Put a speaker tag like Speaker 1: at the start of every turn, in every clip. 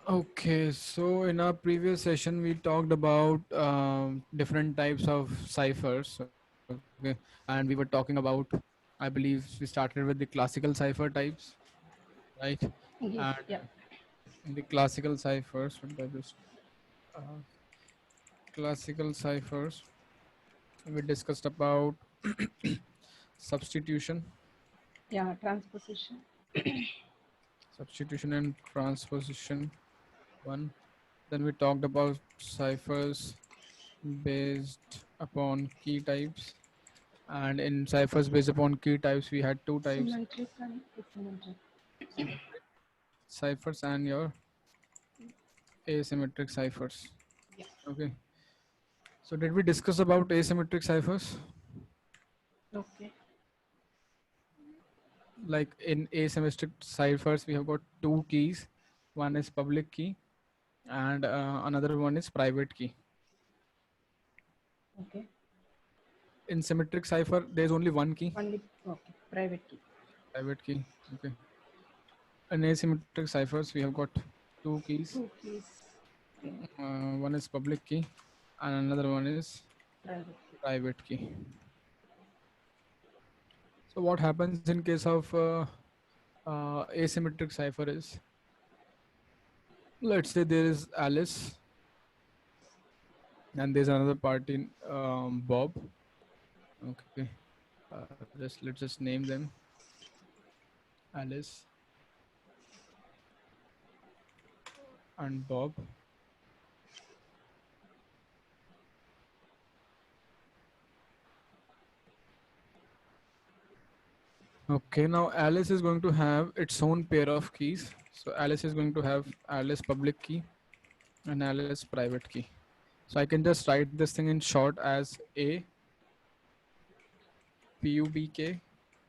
Speaker 1: Okay, so in our previous session, we talked about different types of ciphers. Okay, and we were talking about, I believe, we started with the classical cipher types, right?
Speaker 2: Yes,
Speaker 1: And
Speaker 2: yeah.
Speaker 1: in the classical ciphers, what did I just uh, classical ciphers, we discussed about substitution,
Speaker 2: Yeah, transposition.
Speaker 1: substitution and transposition. One. Then we talked about ciphers based upon key types, and in ciphers based upon key types we had two types:
Speaker 2: Symmetric and asymmetric.
Speaker 1: symmetric ciphers and your asymmetric ciphers.
Speaker 2: Yeah.
Speaker 1: Okay, so did we discuss about asymmetric ciphers?
Speaker 2: Okay.
Speaker 1: Like in asymmetric ciphers we have got two keys, one is public key and another one is private key.
Speaker 2: Okay.
Speaker 1: In symmetric cipher there is only one key,
Speaker 2: Only okay. Private key.
Speaker 1: private key. Okay, in asymmetric ciphers we have got two keys,
Speaker 2: Two keys. Okay.
Speaker 1: one is public key and another one is
Speaker 2: Private key.
Speaker 1: private key. So what happens in case of asymmetric cipher is, let's say there is Alice and there's another party, Bob. Okay, let's just name them Alice and Bob. Okay, now Alice is going to have its own pair of keys. So Alice is going to have Alice public key and Alice private key. So I can just write this thing in short as A PUBK,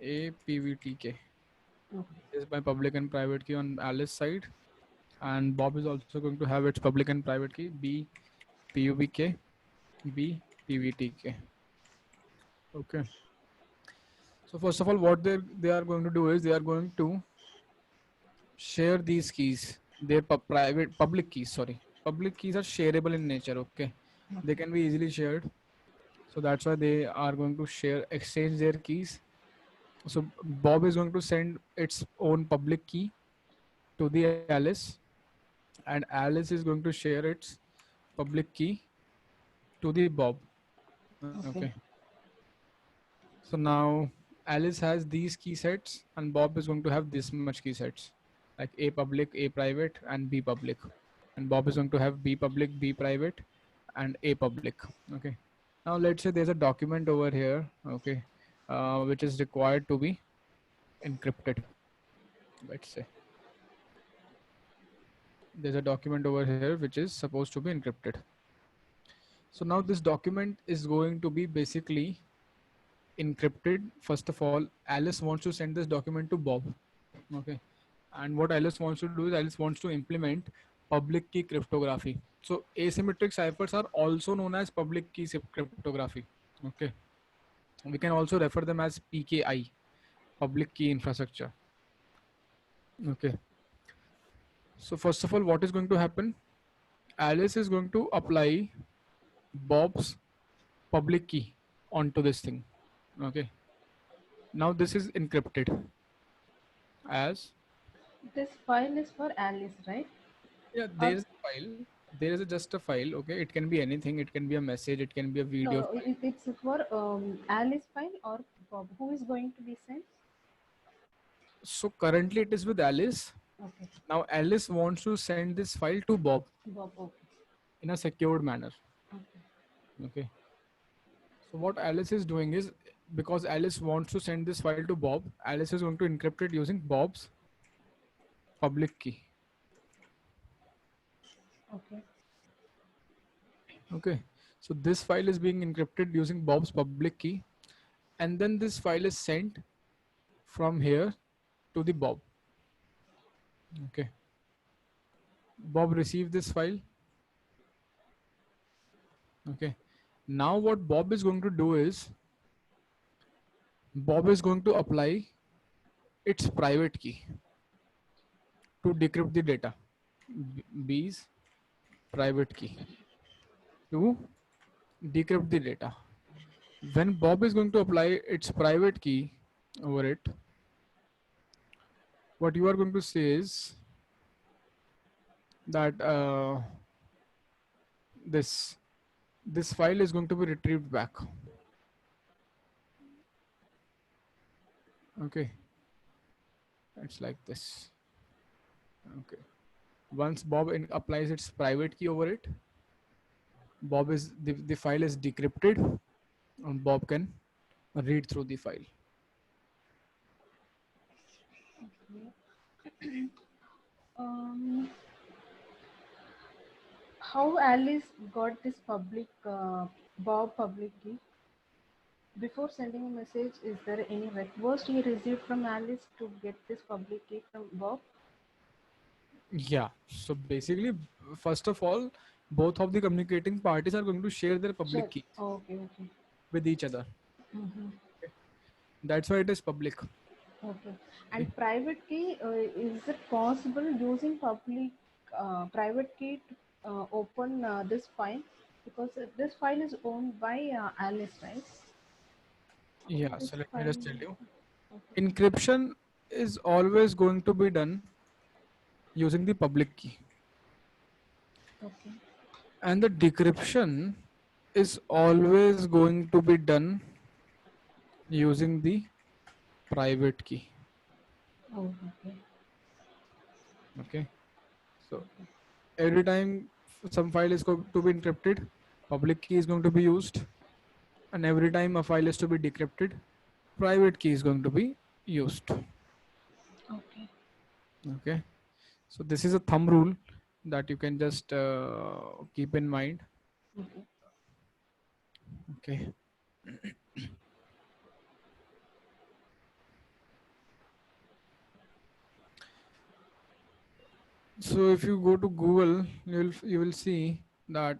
Speaker 1: A PVTK.
Speaker 2: Okay.
Speaker 1: This is my public and private key on Alice side, and Bob is also going to have its public and private key B PUBK, B PVTK. Okay. So first of all, what they are going to do is they are going to share these keys. Their private public keys. Sorry, public keys are shareable in nature. Okay, they
Speaker 2: Okay.
Speaker 1: can be easily shared. So that's why they are going to share exchange their keys. So Bob is going to send its own public key to the Alice, and Alice is going to share its public key to the Bob. Okay.
Speaker 2: Okay.
Speaker 1: So now Alice has these key sets, and Bob is going to have this much key sets, like A public, A private, and B public. And Bob is going to have B public, B private, and A public. Okay. Now let's say there's a document over here. Okay, which is required to be encrypted. Let's say there's a document over here which is supposed to be encrypted. So now this document is going to be basically encrypted. First of all, Alice wants to send this document to Bob. Okay. And what Alice wants to do is Alice wants to implement public key cryptography. So asymmetric ciphers are also known as public key cryptography. Okay. We can also refer them as PKI, public key infrastructure. Okay. So first of all, what is going to happen? Alice is going to apply Bob's public key onto this thing. Okay. Now this is encrypted as,
Speaker 2: This file is for Alice, right?
Speaker 1: yeah,
Speaker 2: Or
Speaker 1: there is a file. There is just a file. Okay, it can be anything. It can be a message. It can be a video
Speaker 2: no?
Speaker 1: file.
Speaker 2: It's for Alice file or Bob. Who is going to be sent?
Speaker 1: So currently it is with Alice.
Speaker 2: Okay.
Speaker 1: Now Alice wants to send this file to Bob
Speaker 2: Bob. Okay.
Speaker 1: in a secured manner.
Speaker 2: Okay.
Speaker 1: Okay. So what Alice is doing is, because Alice wants to send this file to Bob, Alice is going to encrypt it using Bob's public key.
Speaker 2: Okay.
Speaker 1: Okay. So this file is being encrypted using Bob's public key, and then this file is sent from here to the Bob. Okay. Bob received this file. Okay. Now what Bob is going to do is Bob is going to apply its private key to decrypt the data. B's private key to decrypt the data. When Bob is going to apply its private key over it, what you are going to say is that this this file is going to be retrieved back. Okay, it's like this. Okay, once Bob applies its private key over it, the file is decrypted, and Bob can read through the file.
Speaker 2: Um, how Alice got this Bob public key? Before sending a message, is there any request he received from Alice to get this public key from Bob?
Speaker 1: Yeah, so basically, first of all, both of the communicating parties are going to share their public
Speaker 2: Sure.
Speaker 1: keys
Speaker 2: Okay, okay.
Speaker 1: with each other.
Speaker 2: Mm-hmm.
Speaker 1: That's why it is public.
Speaker 2: Okay.
Speaker 1: Okay.
Speaker 2: And private key, is it possible using public private key to open this file? Because this file is owned by Alice, right?
Speaker 1: Yeah,
Speaker 2: This
Speaker 1: so let me
Speaker 2: file.
Speaker 1: just tell you.
Speaker 2: Okay.
Speaker 1: Encryption is always going to be done using the public key,
Speaker 2: Okay.
Speaker 1: and the decryption is always going to be done using the private key.
Speaker 2: Oh, okay.
Speaker 1: Okay, so every time some file is going to be encrypted, public key is going to be used, and every time a file is to be decrypted, private key is going to be used.
Speaker 2: Okay.
Speaker 1: Okay, so this is a thumb rule that you can just keep in mind.
Speaker 2: Okay.
Speaker 1: Okay, so if you go to Google, you will see that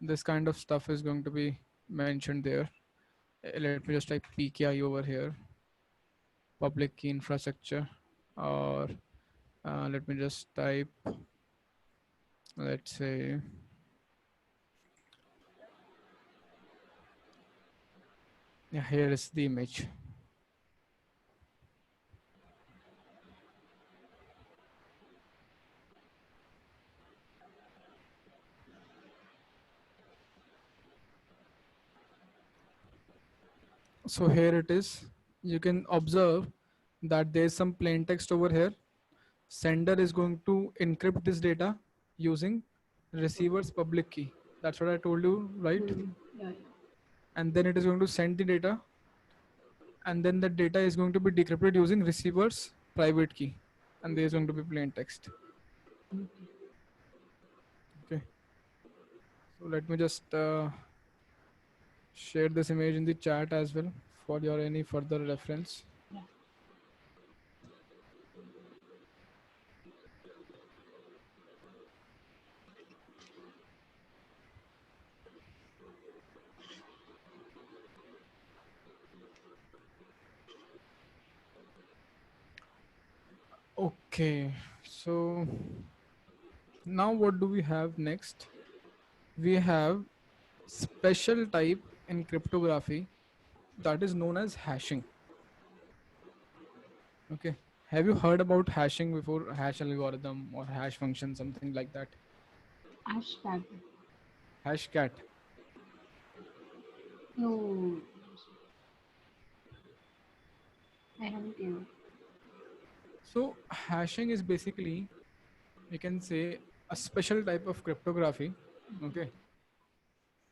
Speaker 1: this kind of stuff is going to be mentioned there. Let me just type PKI over here, public key infrastructure, or let me just type, let's say, yeah, here is the image. So here it is. You can observe that there is some plain text over here. Sender is going to encrypt this data using receiver's public key. That's what I told you, right?
Speaker 2: Mm. Yeah, yeah.
Speaker 1: And then it is going to send the data, and then the data is going to be decrypted using receiver's private key, and there is going to be plain text.
Speaker 2: Okay.
Speaker 1: Okay. So let me just share this image in the chat as well for your any further reference.
Speaker 2: Yeah.
Speaker 1: Okay. So now what do we have next? We have special type in cryptography that is known as hashing. Okay. Have you heard about hashing before? Hash algorithm or hash function, something like that?
Speaker 2: Hashtag.
Speaker 1: Hashcat.
Speaker 2: No, I haven't even.
Speaker 1: So hashing is basically, we can say, a special type of cryptography. Okay.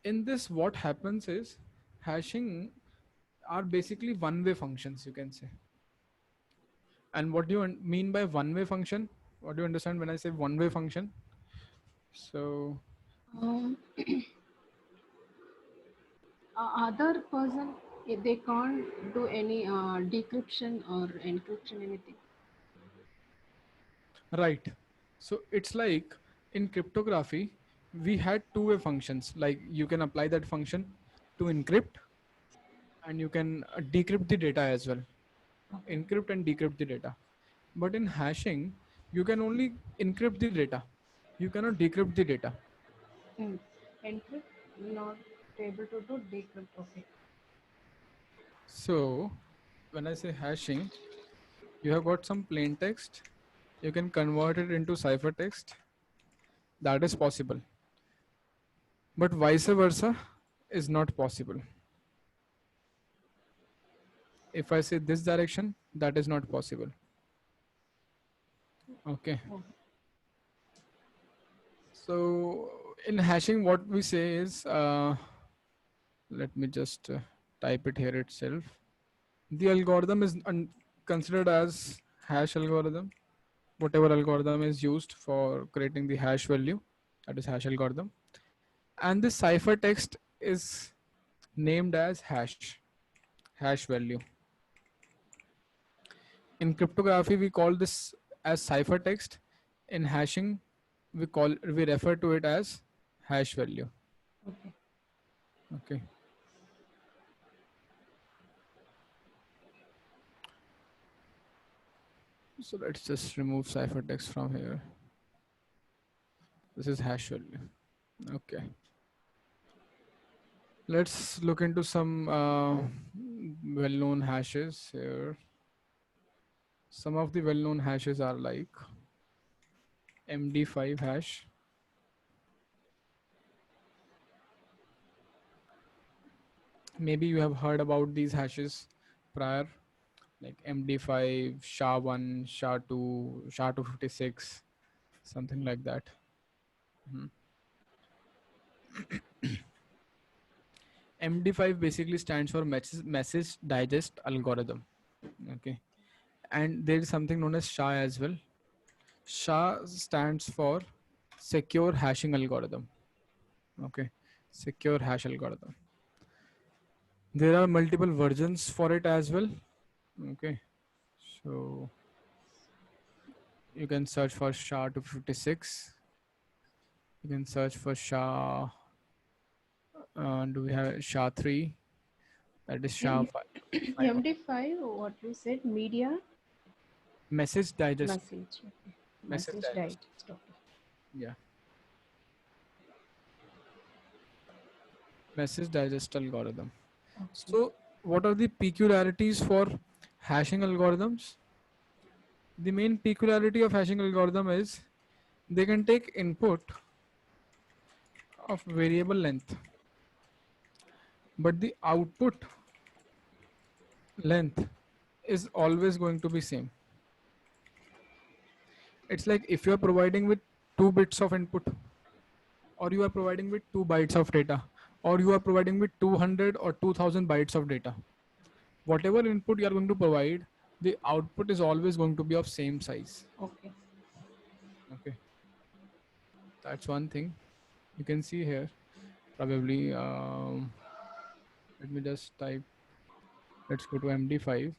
Speaker 1: In this, what happens is hashing are basically one-way functions, you can say. And what do you mean by one-way function? What do you understand when I say one-way function? So
Speaker 2: Um, other person, they can't do any decryption or encryption anything.
Speaker 1: right. So it's like in cryptography, we had two-way functions. Like you can apply that function to encrypt, and you can decrypt the data as well.
Speaker 2: Okay.
Speaker 1: Encrypt and decrypt the data. But in hashing, You can only encrypt the data. You cannot decrypt the data.
Speaker 2: Mm. Encrypt, not able to do decrypt. Okay.
Speaker 1: So when I say hashing, you have got some plain text. You can convert it into ciphertext. That is possible. But vice versa is not possible. If I say this direction, that is not possible. Okay.
Speaker 2: Oh,
Speaker 1: So in hashing, what we say is, let me just type it here itself. The algorithm is considered as hash algorithm. Whatever algorithm is used for creating the hash value, that is hash algorithm. And this ciphertext is named as hash value. In cryptography, we call this as ciphertext. In hashing, we refer to it as hash value.
Speaker 2: okay.
Speaker 1: Okay. So let's just remove ciphertext from here. This is hash value. Okay. Let's look into some well-known hashes here. Some of the well-known hashes are like MD5 hash. Maybe you have heard about these hashes prior, like MD5, SHA-1, SHA-2, SHA-256, something like that. Mhm. MD5 basically stands for message digest algorithm. Okay. And there is something known as SHA as well. SHA stands for secure hashing algorithm. Okay. Secure hash algorithm. There are multiple versions for it as well. Okay. So you can search for SHA-256. You can search for SHA. Do we have SHA-3? That is
Speaker 2: Okay.
Speaker 1: SHA-5.
Speaker 2: MD5, what you said, media
Speaker 1: Message digest.
Speaker 2: message. Okay.
Speaker 1: Message
Speaker 2: Message
Speaker 1: digest.
Speaker 2: digest. Okay.
Speaker 1: Yeah. Message digest algorithm.
Speaker 2: Okay.
Speaker 1: So what are the peculiarities for hashing algorithms? The main peculiarity of hashing algorithm is they can take input of variable length, but the output length is always going to be same. It's like if you are providing with 2 bits of input, or you are providing with 2 bytes of data, or you are providing with 200 or 2000 bytes of data. Whatever input you are going to provide, the output is always going to be of same size.
Speaker 2: Okay.
Speaker 1: Okay, that's one thing you can see here. Probably, let me just type. Let's go to MD5.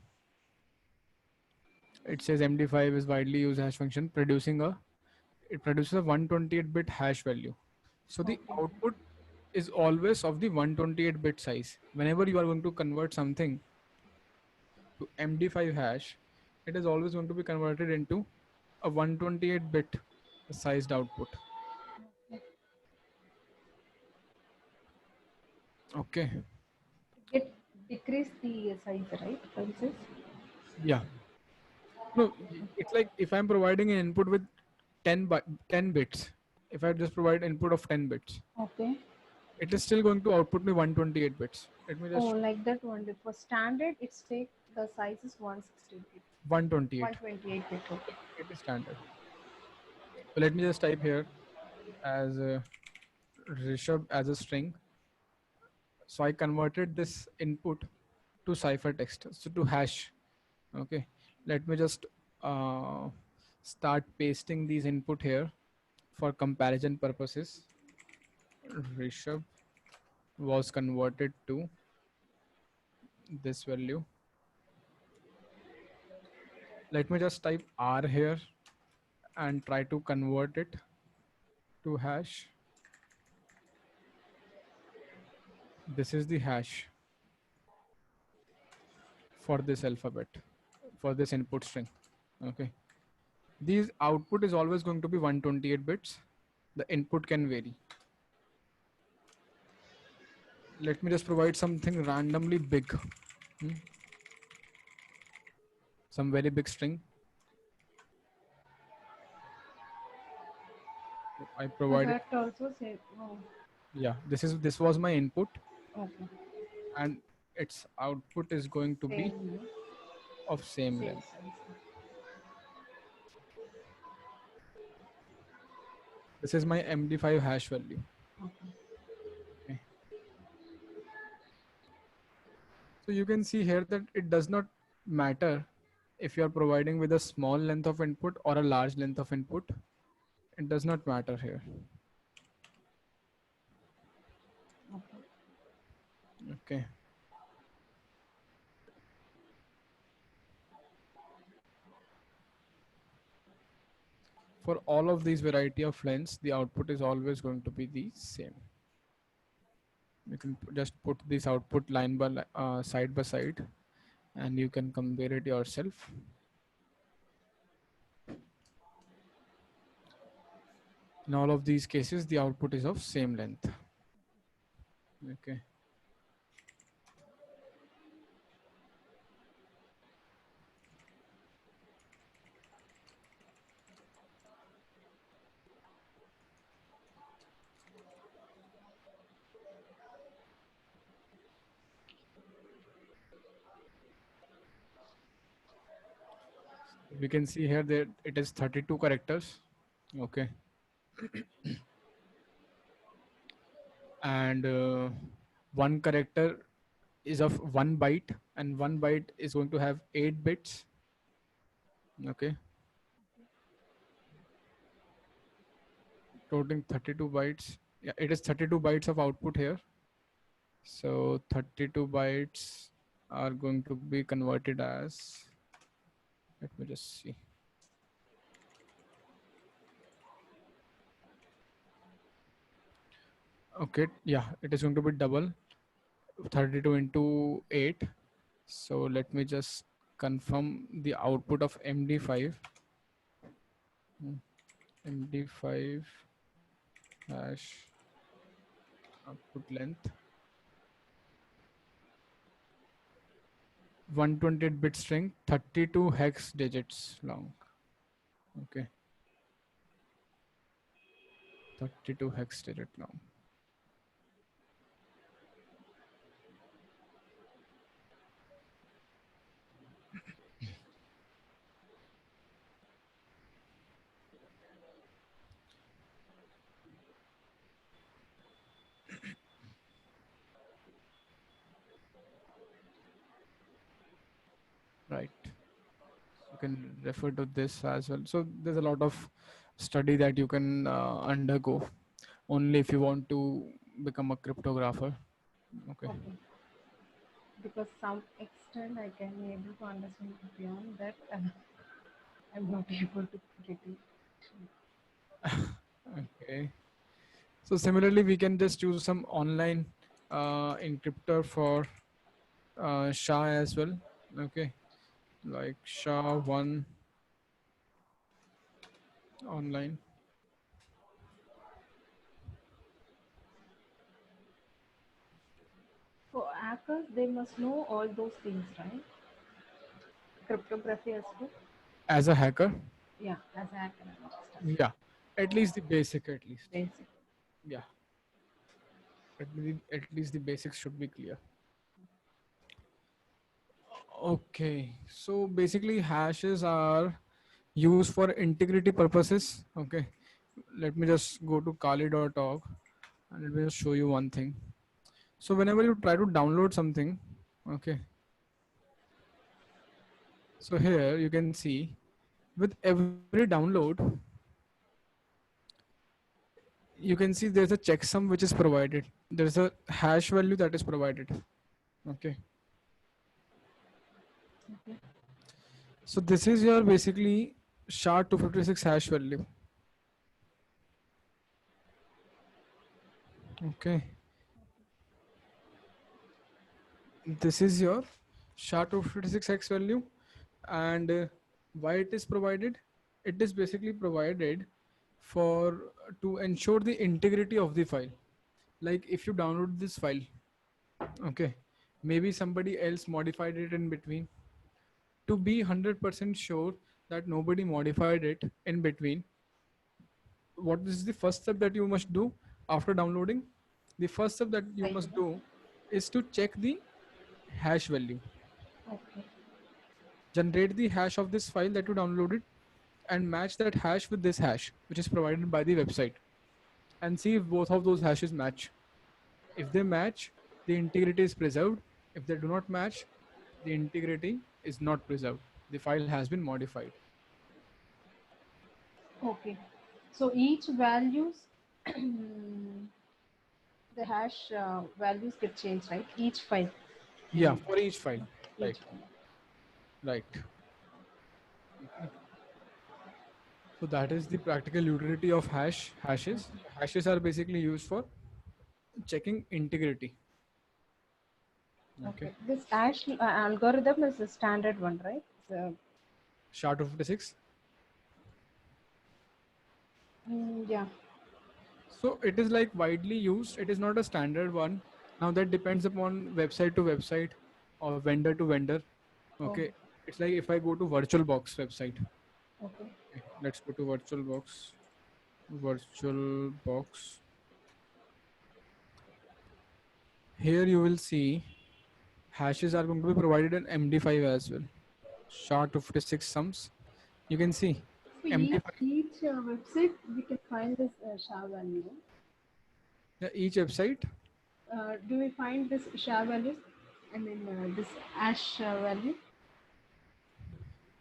Speaker 1: It says MD5 is widely used hash function, it produces a 128-bit hash value. So the
Speaker 2: Okay.
Speaker 1: output is always of the 128-bit size. Whenever you are going to convert something to MD5 hash, it is always going to be converted into a 128-bit sized output. Okay.
Speaker 2: Get decrease the size, right? Prices.
Speaker 1: Yeah. No, it's like if I'm providing an input with 10 bits, if I just provide input of 10 bits,
Speaker 2: Okay.
Speaker 1: it is still going to output me 128 bits. Let me
Speaker 2: Oh,
Speaker 1: just
Speaker 2: like that one. For standard, it's take the size is 160 bit,
Speaker 1: 128.
Speaker 2: 128 bit. Okay.
Speaker 1: It is standard. So let me just type here as Rishabh as a string. So I converted this input to ciphertext, so to hash. Okay. Let me just uh, start pasting these input here for comparison purposes. Rishabh was converted to this value. Let me just type R here and try to convert it to hash. This is the hash for this alphabet, for this input string. Okay. These output is always going to be 128 bits. The input can vary. Let me just provide something randomly big. Hmm, some very big string. I
Speaker 2: So
Speaker 1: provided.
Speaker 2: that also say, oh,
Speaker 1: Yeah, this was my input,
Speaker 2: okay,
Speaker 1: and its output is going to be
Speaker 2: same, no?
Speaker 1: of same
Speaker 2: Same
Speaker 1: length.
Speaker 2: size.
Speaker 1: This is my MD5 hash value.
Speaker 2: Okay.
Speaker 1: Okay. So you can see here that it does not matter if you are providing with a small length of input or a large length of input. It does not matter here.
Speaker 2: Okay.
Speaker 1: Okay. For all of these variety of lengths, the output is always going to be the same. You can just put this output line by side by side, and you can compare it yourself. In all of these cases, the output is of same length. Okay. We can see here that it is 32 characters. Okay. And one character is of 1 byte, and 1 byte is going to have 8 bits. Okay. Totaling 32 bytes. Yeah, it is 32 bytes of output here. So 32 bytes are going to be converted as, let me just see. Okay, yeah, it is going to be double 32 into 8. So let me just confirm the output of MD5. Hmm, MD5 hash output length 128-bit string, 32 hex digits long. Okay, 32 hex digit long. Right. You can refer to this as well. So there's a lot of study that you can undergo only if you want to become a cryptographer. Okay.
Speaker 2: Okay. Because some extent I can be able to understand beyond that, I'm not able to get it.
Speaker 1: Okay. So similarly, we can just use some online encryptor for SHA as well. Okay, like SHA-1 online.
Speaker 2: For hackers, they must know all those things, right? Cryptography as well.
Speaker 1: As a hacker,
Speaker 2: Yeah, as a hacker, I understand.
Speaker 1: yeah, at least the basic, at least.
Speaker 2: Basic.
Speaker 1: Yeah, at least the basics should be clear. Okay, so basically hashes are used for integrity purposes. Okay, let me just go to kali.org and let me just show you one thing. So whenever you try to download something, okay, so here you can see with every download, you can see there's a checksum which is provided. There's a hash value that is provided. Okay,
Speaker 2: Okay.
Speaker 1: so this is your basically SHA-256 hash value. Okay, this is your SHA-256 hex value, and why it is provided? It is basically provided for to ensure the integrity of the file. Like if you download this file, okay, maybe somebody else modified it in between. To be 100% sure that nobody modified it in between, what is the first step that you must do after downloading? The first step that you
Speaker 2: Fine.
Speaker 1: must do is to check the hash value.
Speaker 2: Okay.
Speaker 1: Generate the hash of this file that you downloaded and match that hash with this hash, which is provided by the website, and see if both of those hashes match. If they match, the integrity is preserved. If they do not match, the integrity is not preserved. The file has been modified.
Speaker 2: Okay. So each values, the hash values get changed, right? Each file.
Speaker 1: Yeah, for each file.
Speaker 2: Each
Speaker 1: Right,
Speaker 2: file.
Speaker 1: right. Okay. So that is the practical utility of hashes. Hashes are basically used for checking integrity. Okay.
Speaker 2: Okay. This hash algorithm is a standard one, right?
Speaker 1: SHA-256.
Speaker 2: Yeah.
Speaker 1: So it is like widely used. It is not a standard one. Now that depends upon website to website or vendor to vendor.
Speaker 2: Oh,
Speaker 1: Okay. It's like if I go to VirtualBox website.
Speaker 2: okay.
Speaker 1: Okay. Let's go to VirtualBox. VirtualBox. Here you will see hashes are going to be provided in MD5 as well. SHA-256 sums. You can see
Speaker 2: So
Speaker 1: MD5.
Speaker 2: each website we can find this SHA value.
Speaker 1: Yeah, each website
Speaker 2: Do we find this SHA values? I mean this hash value.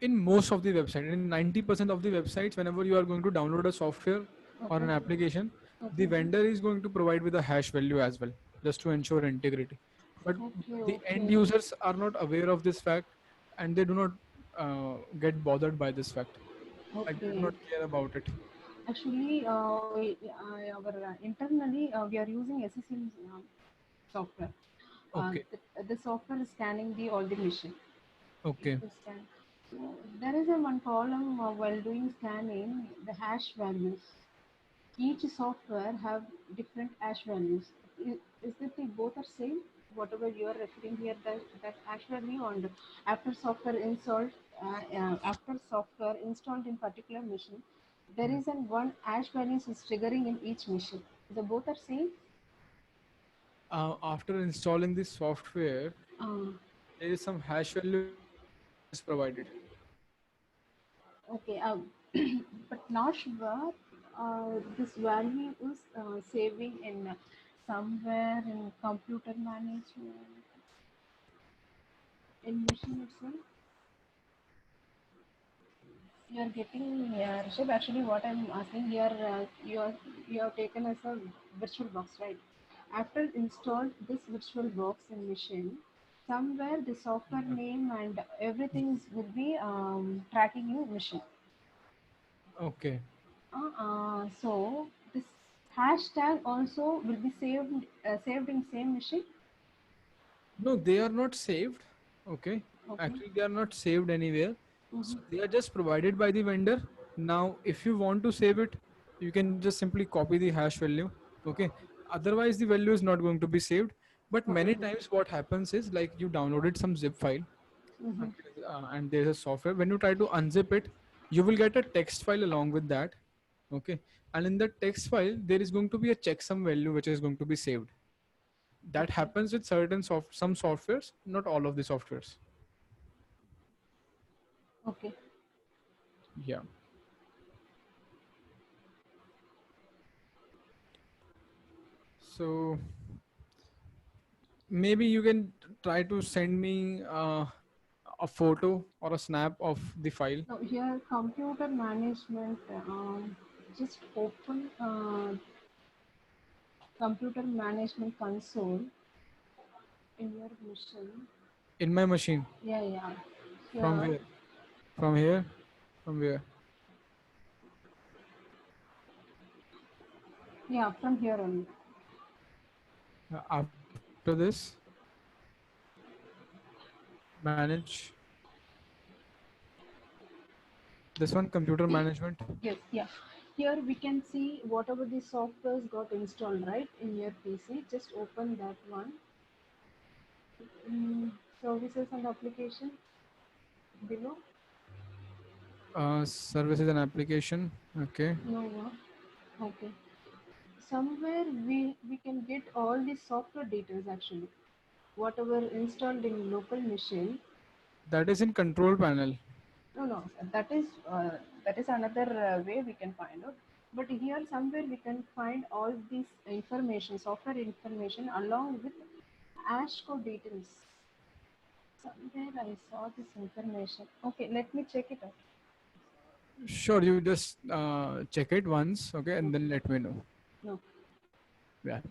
Speaker 1: in most of the website, in 90% of the websites, whenever you are going to download a software or
Speaker 2: Okay.
Speaker 1: an application, the
Speaker 2: Okay.
Speaker 1: vendor is going to provide with a hash value as well, just to ensure integrity. But
Speaker 2: Okay.
Speaker 1: the end
Speaker 2: Okay.
Speaker 1: users are not aware of this fact, and they do not get bothered by this fact. Like they do
Speaker 2: Okay.
Speaker 1: not care about it.
Speaker 2: Actually, internally we are using SSM software.
Speaker 1: Okay,
Speaker 2: The software is scanning the all the machine. It
Speaker 1: okay.
Speaker 2: will scan. So there is a one column while doing scanning the hash values. Each software have different hash values. Is that the both are same? Whatever you are referring here, that hash value and after software installed in particular machine, there
Speaker 1: Hmm.
Speaker 2: is an one hash values is triggering in each machine. The both are same.
Speaker 1: After installing this software,
Speaker 2: Uh,
Speaker 1: there is some hash value is provided.
Speaker 2: okay, but not sure. This value is saving in somewhere in computer management in machine itself. You are getting Rishabh, actually what I'm asking here, you have taken as a virtual box, right? After installed this virtual box in machine, somewhere the software
Speaker 1: Yeah.
Speaker 2: name and everything will be tracking in machine.
Speaker 1: Okay.
Speaker 2: So this hashtag also will be saved in same machine.
Speaker 1: No, they are not saved. Okay.
Speaker 2: Okay.
Speaker 1: Actually, they are not saved anywhere.
Speaker 2: Mm-hmm.
Speaker 1: So they are just provided by the vendor. Now, if you want to save it, you can just simply copy the hash value. Okay. Otherwise, the value is not going to be saved. But many
Speaker 2: Okay.
Speaker 1: times, what happens is like you downloaded some zip file,
Speaker 2: Mm-hmm.
Speaker 1: okay, and there's a software. When you try to unzip it, you will get a text file along with that. Okay. And in the text file, there is going to be a checksum value which is going to be saved. That
Speaker 2: Okay.
Speaker 1: happens with certain some softwares, not all of the softwares.
Speaker 2: Okay.
Speaker 1: Yeah. So maybe you can try to send me a photo or a snap of the file.
Speaker 2: Now here computer management, just open computer management console in your machine.
Speaker 1: In my machine.
Speaker 2: Yeah, yeah.
Speaker 1: From
Speaker 2: Here,
Speaker 1: where? From here? From where?
Speaker 2: yeah, from here only.
Speaker 1: After this, manage This one, computer management.
Speaker 2: Yes, yeah. Here we can see whatever the softwares got installed right in your PC. Just open that one. Services and application below.
Speaker 1: Services and application. Okay.
Speaker 2: No, okay. Somewhere we can get all the software details actually. Whatever installed in local machine.
Speaker 1: That is in control panel.
Speaker 2: No, no, that is another way we can find out. But here somewhere we can find all this information, software information along with ash code details. Somewhere I saw this information. Okay, let me check it out.
Speaker 1: Sure, you just check it once, okay, and then let me know.
Speaker 2: No,
Speaker 1: Yeah.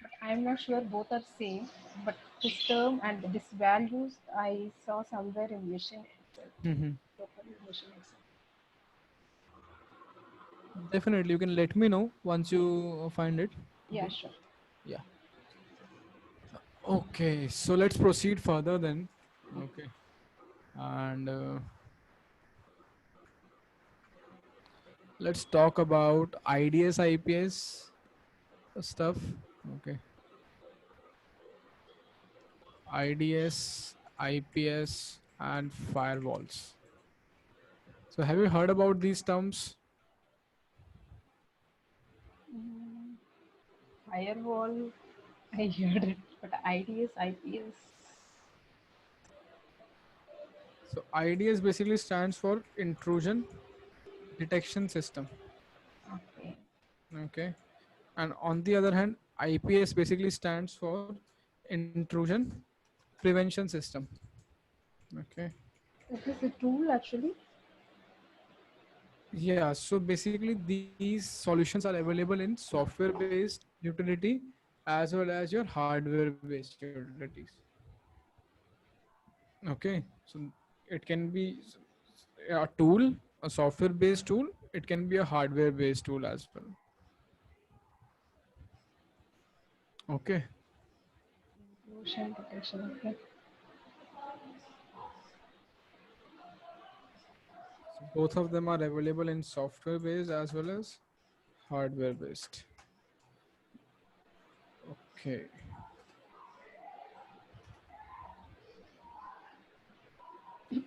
Speaker 2: but I'm not sure both are same. But this term and this values I saw somewhere in machine itself,
Speaker 1: Hmm.
Speaker 2: local machine itself.
Speaker 1: Definitely, you can let me know once you find it.
Speaker 2: Yeah, sure.
Speaker 1: Yeah. Okay, so let's proceed further then. Okay. And let's talk about IDS, IPS stuff. Okay. IDS, IPS, and firewalls. So, have you heard about these terms?
Speaker 2: Mm, Firewall, I heard it, but IDS, IPS.
Speaker 1: So, IDS basically stands for intrusion detection system.
Speaker 2: Okay.
Speaker 1: Okay. And on the other hand, IPS basically stands for intrusion prevention system. Okay.
Speaker 2: It is a tool actually.
Speaker 1: Yeah, so basically these solutions are available in software based utility as well as your hardware based utilities. Okay, so it can be a tool, a software based tool, it can be a hardware based tool as well. Okay,
Speaker 2: Motion detection. Okay.
Speaker 1: so both of them are available in software based as well as hardware based. Okay.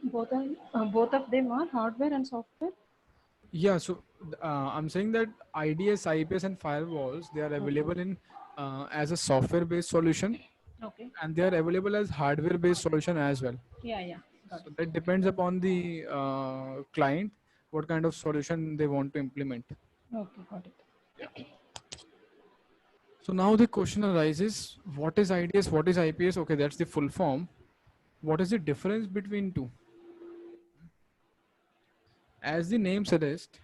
Speaker 2: Both of them are hardware and software.
Speaker 1: Yeah, so I'm saying that IDS, IPS, and firewalls, they are
Speaker 2: Okay.
Speaker 1: available in as a software-based solution,
Speaker 2: Okay.
Speaker 1: and they are available as hardware-based solution as well.
Speaker 2: Yeah, yeah. Got
Speaker 1: So
Speaker 2: it.
Speaker 1: that depends upon the client, what kind of solution they want to implement.
Speaker 2: Okay, got it.
Speaker 1: Yeah. So now the question arises: what is IDS? What is IPS? Okay, that's the full form. What is the difference between two? As the name suggests,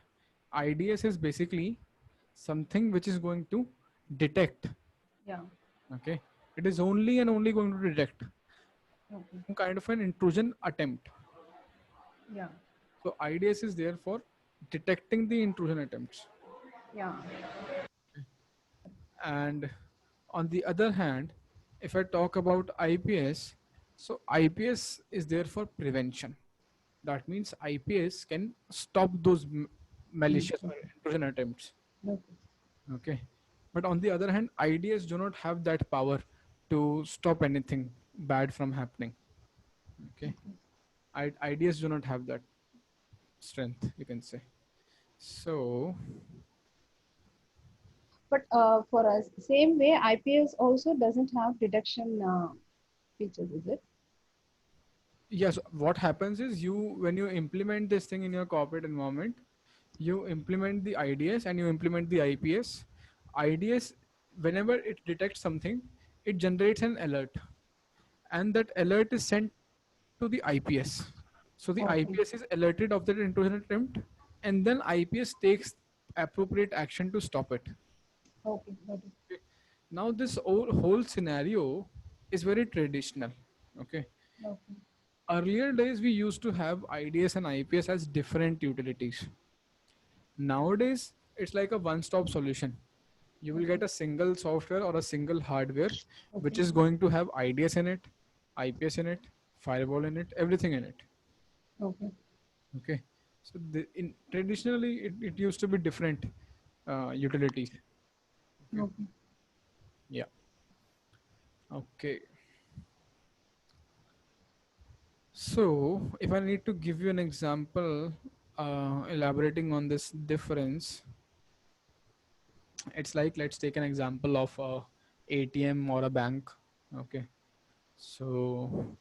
Speaker 1: IDS is basically something which is going to detect.
Speaker 2: Yeah.
Speaker 1: Okay, it is only and only going to detect
Speaker 2: Okay.
Speaker 1: some kind of an intrusion attempt.
Speaker 2: Yeah.
Speaker 1: So IDS is there for detecting the intrusion attempts.
Speaker 2: Yeah.
Speaker 1: And on the other hand, if I talk about IPS, so IPS is there for prevention. That means IPS can stop those malicious or intrusion attempts.
Speaker 2: Okay.
Speaker 1: Okay, but on the other hand, IDS do not have that power to stop anything bad from happening. Okay, IDS do not have that strength, you can say. So
Speaker 2: But for us, same way, IPS also doesn't have detection features, is it?
Speaker 1: yes, what happens is, you when you implement this thing in your corporate environment, you implement the IDS and you implement the IPS. IDS, whenever it detects something, it generates an alert, and that alert is sent to the IPS. So the
Speaker 2: Okay.
Speaker 1: IPS is alerted of that intrusion attempt, and then IPS takes appropriate action to stop it.
Speaker 2: Okay. Got it.
Speaker 1: Okay. Now this whole scenario is very traditional. Okay.
Speaker 2: Okay.
Speaker 1: Earlier days we used to have IDS and IPS as different utilities. Nowadays it's like a one-stop solution. You will
Speaker 2: Okay.
Speaker 1: get a single software or a single hardware which
Speaker 2: Okay.
Speaker 1: is going to have IDS in it. IPS in it, firewall in it, everything in it.
Speaker 2: Okay.
Speaker 1: Okay. So traditionally it used to be different utilities. Okay.
Speaker 2: Okay.
Speaker 1: Yeah. Okay. So if I need to give you an example, elaborating on this difference, it's like, let's take an example of a ATM or a bank. Okay. So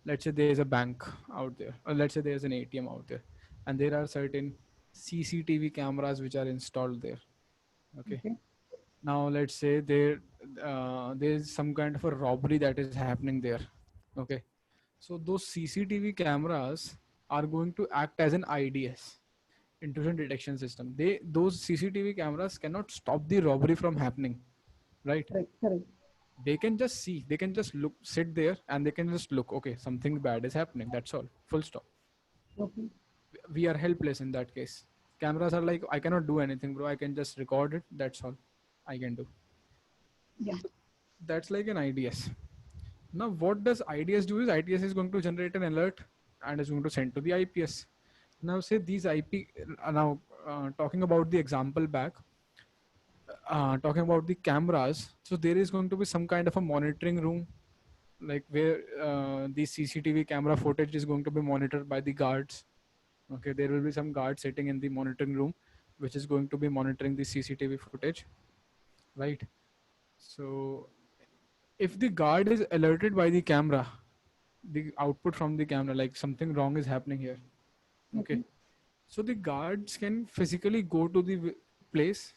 Speaker 1: let's say there's a bank out there, or let's say there's an ATM out there, and there are certain CCTV cameras which are installed there. Okay.
Speaker 2: Okay.
Speaker 1: Now let's say there's some kind of a robbery that is happening there. Okay. So those CCTV cameras are going to act as an IDS, intrusion detection system. Those CCTV cameras cannot stop the robbery from happening, right?
Speaker 2: Correct. Correct.
Speaker 1: They can just see, they can just look, sit there, and they can just look. Okay, something bad is happening. That's all. Full stop.
Speaker 2: Okay.
Speaker 1: We are helpless in that case. Cameras are like, I cannot do anything, bro. I can just record it. That's all I can do.
Speaker 2: Yeah.
Speaker 1: That's like an IDS. Now, what does IDS do is IDS is going to generate an alert and is going to send to the IPS. Now, say these talking about the example back, talking about the cameras. So there is going to be some kind of a monitoring room, like where the CCTV camera footage is going to be monitored by the guards. Okay, there will be some guard sitting in the monitoring room, which is going to be monitoring the CCTV footage, right? So if the guard is alerted by the camera, the output from the camera, like something wrong is happening here. Okay.
Speaker 2: Okay.
Speaker 1: So the guards can physically go to the place,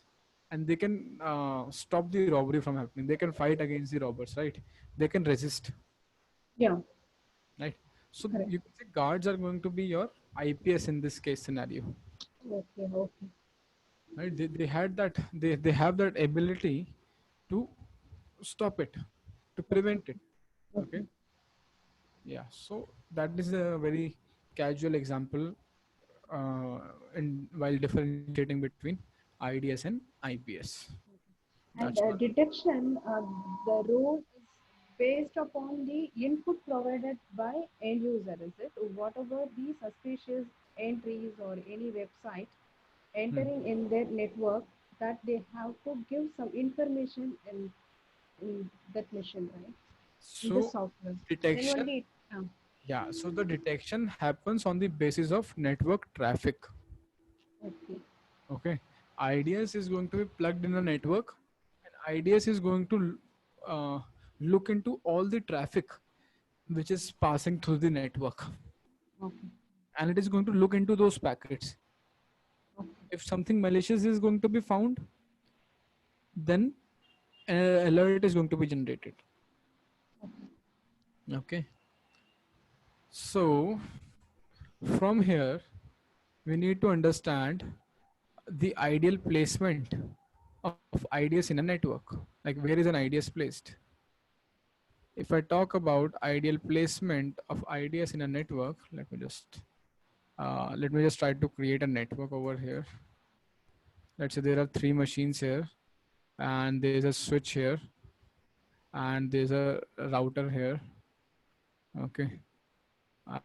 Speaker 1: and they can stop the robbery from happening. They can fight against the robbers, right? They can resist,
Speaker 2: Yeah.
Speaker 1: right? So
Speaker 2: Correct.
Speaker 1: you can say guards are going to be your IPS in this case scenario,
Speaker 2: Okay. Okay.
Speaker 1: right? They had that, they have that ability to stop it, to
Speaker 2: Okay.
Speaker 1: prevent it. Okay.
Speaker 2: Okay.
Speaker 1: Yeah. So that is a very casual example while differentiating between IDS and IPS.
Speaker 2: And
Speaker 1: That's all.
Speaker 2: detection, the rule is based upon the input provided by end user, is it? Whatever the suspicious entries or any website
Speaker 1: Hmm.
Speaker 2: entering in their network, that they have to give some information in that machine, right? In the
Speaker 1: So
Speaker 2: software. Then
Speaker 1: detection,
Speaker 2: only,
Speaker 1: yeah. So the detection happens on the basis of network traffic.
Speaker 2: okay,
Speaker 1: Okay. IDS is going to be plugged in a network, and IDS is going to look into all the traffic which is passing through the network,
Speaker 2: okay,
Speaker 1: and it is going to look into those packets.
Speaker 2: okay,
Speaker 1: If something malicious is going to be found, then an alert is going to be generated.
Speaker 2: okay.
Speaker 1: Okay. So from here, we need to understand the ideal placement of IDS in a network. Like, where is an IDS placed? If I talk about ideal placement of IDS in a network, let me just try to create a network over here. Let's say there are three machines here, and there's a switch here, and there's a router here. Okay,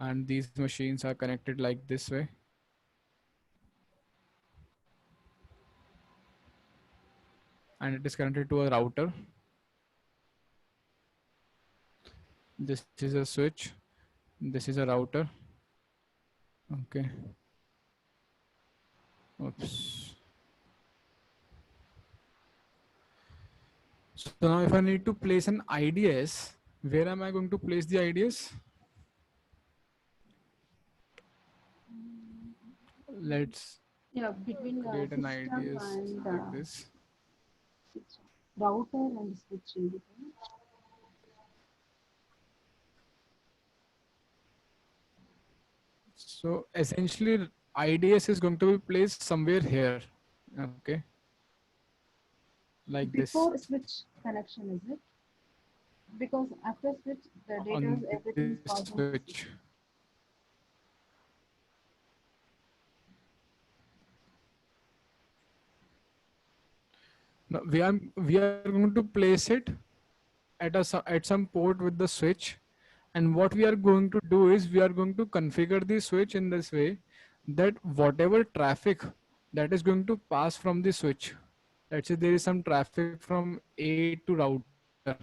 Speaker 1: and these machines are connected like this way, and it is connected to a router. This is a switch. This is a router. Okay. Oops. So now if I need to place an IDS, where am I going to place the IDS? Let's
Speaker 2: Yeah, between the
Speaker 1: create an
Speaker 2: system
Speaker 1: IDS
Speaker 2: and
Speaker 1: like this.
Speaker 2: switch. Router and switch in between.
Speaker 1: So essentially, IDS is going to be placed somewhere here. Okay. Like this,
Speaker 2: Before switch connection, is it? Because after switch, the data,
Speaker 1: on this
Speaker 2: everything is passed
Speaker 1: switch.
Speaker 2: on the switch.
Speaker 1: No, we are going to place it at some port with the switch, And what we are going to do is we are going to configure the switch in this way that whatever traffic that is going to pass from the switch, let's say there is some traffic from A to router,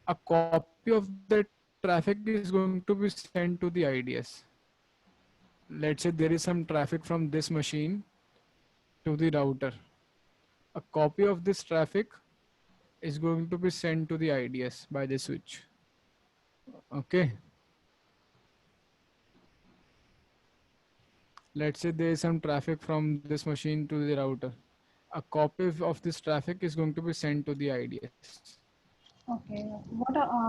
Speaker 1: a copy of that traffic is going to be sent to the IDS. Let's say there is some traffic from this machine to the router. A copy of this traffic is going to be sent to the IDS by the switch. Okay. Let's say there is some traffic from this machine to the router. A copy of this traffic is going to be sent to the IDS.
Speaker 2: Okay.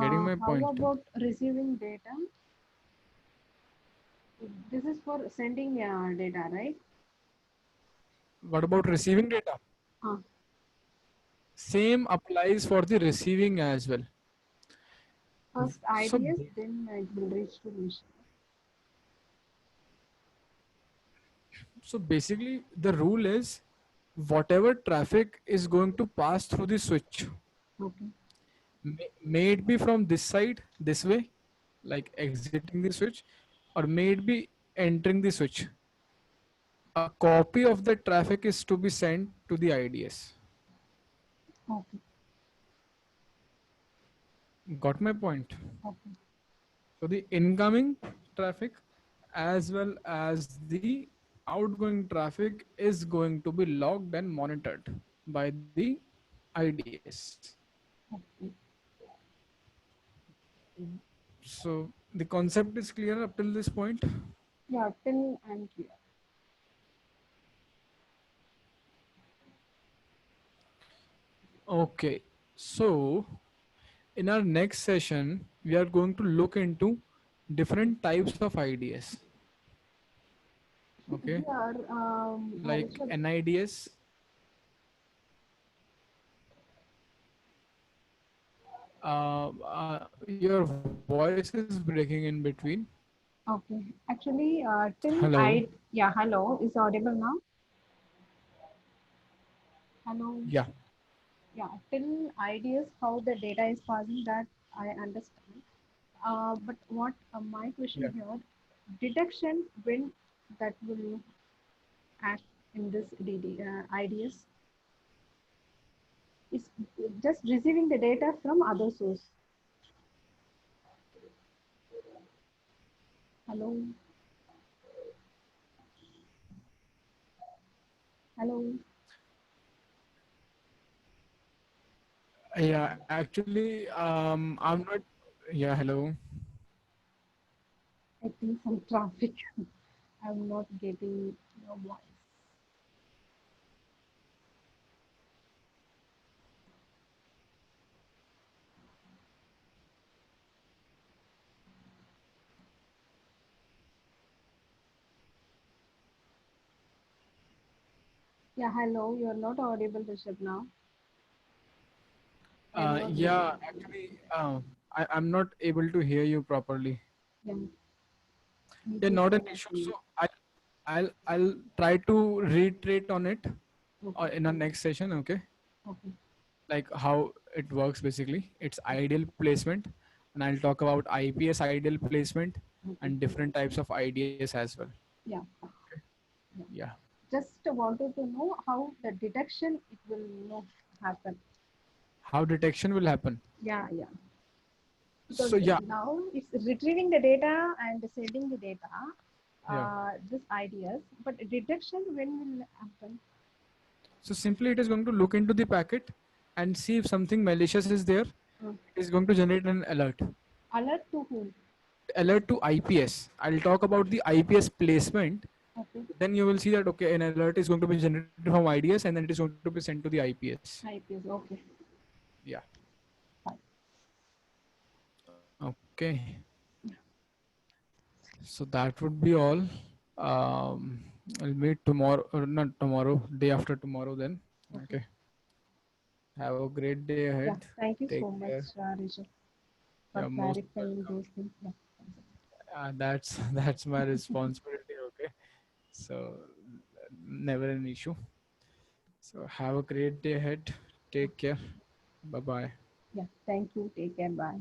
Speaker 1: Getting my point?
Speaker 2: How about receiving data? This is for sending data, right?
Speaker 1: What about receiving data?
Speaker 2: Ah,
Speaker 1: Same applies for the receiving as well.
Speaker 2: first
Speaker 1: So,
Speaker 2: IDS, then it will reach to machine.
Speaker 1: so basically, the rule is whatever traffic is going to pass through the switch,
Speaker 2: Okay.
Speaker 1: may it be from this side, this way, like exiting the switch, or may it be entering the switch. A copy of the traffic is to be sent to the IDS.
Speaker 2: Okay.
Speaker 1: Got my point?
Speaker 2: Okay.
Speaker 1: So the incoming traffic as well as the outgoing traffic is going to be logged and monitored by the IDS.
Speaker 2: Okay.
Speaker 1: So the concept is clear up till this point.
Speaker 2: Yeah, till I'm clear.
Speaker 1: Okay. So in our next session, we are going to look into different types of IDS. Okay.
Speaker 2: Here,
Speaker 1: Like
Speaker 2: Rishabh,
Speaker 1: NIDS. Your voice is breaking in between.
Speaker 2: okay. Actually, till
Speaker 1: Hello.
Speaker 2: I, yeah, hello, is audible now? Hello.
Speaker 1: Yeah.
Speaker 2: Yeah, till ideas how the data is passing, that I understand. But what my
Speaker 1: Yeah.
Speaker 2: question here, detection when that will act in this ideas is just receiving the data from other source. Hello, hello.
Speaker 1: Yeah. Actually, I'm not. Yeah. Hello.
Speaker 2: I think some traffic. I'm not getting your voice. Yeah, hello. You're not audible, Rishabh, now. I'm not
Speaker 1: Yeah.
Speaker 2: getting.
Speaker 1: Actually, I'm not able to hear you properly.
Speaker 2: Yeah, me
Speaker 1: Yeah.
Speaker 2: too,
Speaker 1: Not an
Speaker 2: same as
Speaker 1: issue.
Speaker 2: me.
Speaker 1: So I'll try to reiterate on it
Speaker 2: Okay,
Speaker 1: in our next session. Okay.
Speaker 2: okay,
Speaker 1: Like how it works basically. It's ideal placement, and I'll talk about IPS ideal placement
Speaker 2: okay.
Speaker 1: and different types of IDS as well.
Speaker 2: Yeah, yeah.
Speaker 1: Yeah.
Speaker 2: Just wanted to know how the detection it will happen.
Speaker 1: How detection will happen.
Speaker 2: Yeah, yeah. Because
Speaker 1: So yeah,
Speaker 2: now it's retrieving the data and sending the data,
Speaker 1: yeah.
Speaker 2: this ideas, but detection when will happen?
Speaker 1: So simply it is going to look into the packet and see if something malicious is there.
Speaker 2: Uh,
Speaker 1: It is going to generate an alert.
Speaker 2: alert to whom?
Speaker 1: Alert to IPS. I'll talk about the IPS placement.
Speaker 2: Okay,
Speaker 1: Then you will see that okay, an alert is going to be generated from IDS and then it is going to be sent to the IPS.
Speaker 2: IPS. Okay,
Speaker 1: Yeah.
Speaker 2: fine.
Speaker 1: Okay. So that would be all. I'll meet tomorrow, or not tomorrow, day after tomorrow then.
Speaker 2: Okay.
Speaker 1: Okay. Have a great day ahead.
Speaker 2: Yeah, thank you
Speaker 1: Take
Speaker 2: so much,
Speaker 1: care.
Speaker 2: Rishabh, for
Speaker 1: You're most
Speaker 2: clarifying
Speaker 1: welcome.
Speaker 2: those things. Yeah, thanks.
Speaker 1: That's that's my responsibility. Okay. So never an issue. So have a great day ahead. Take care. Bye bye.
Speaker 2: Yeah, thank you. Take care. Bye.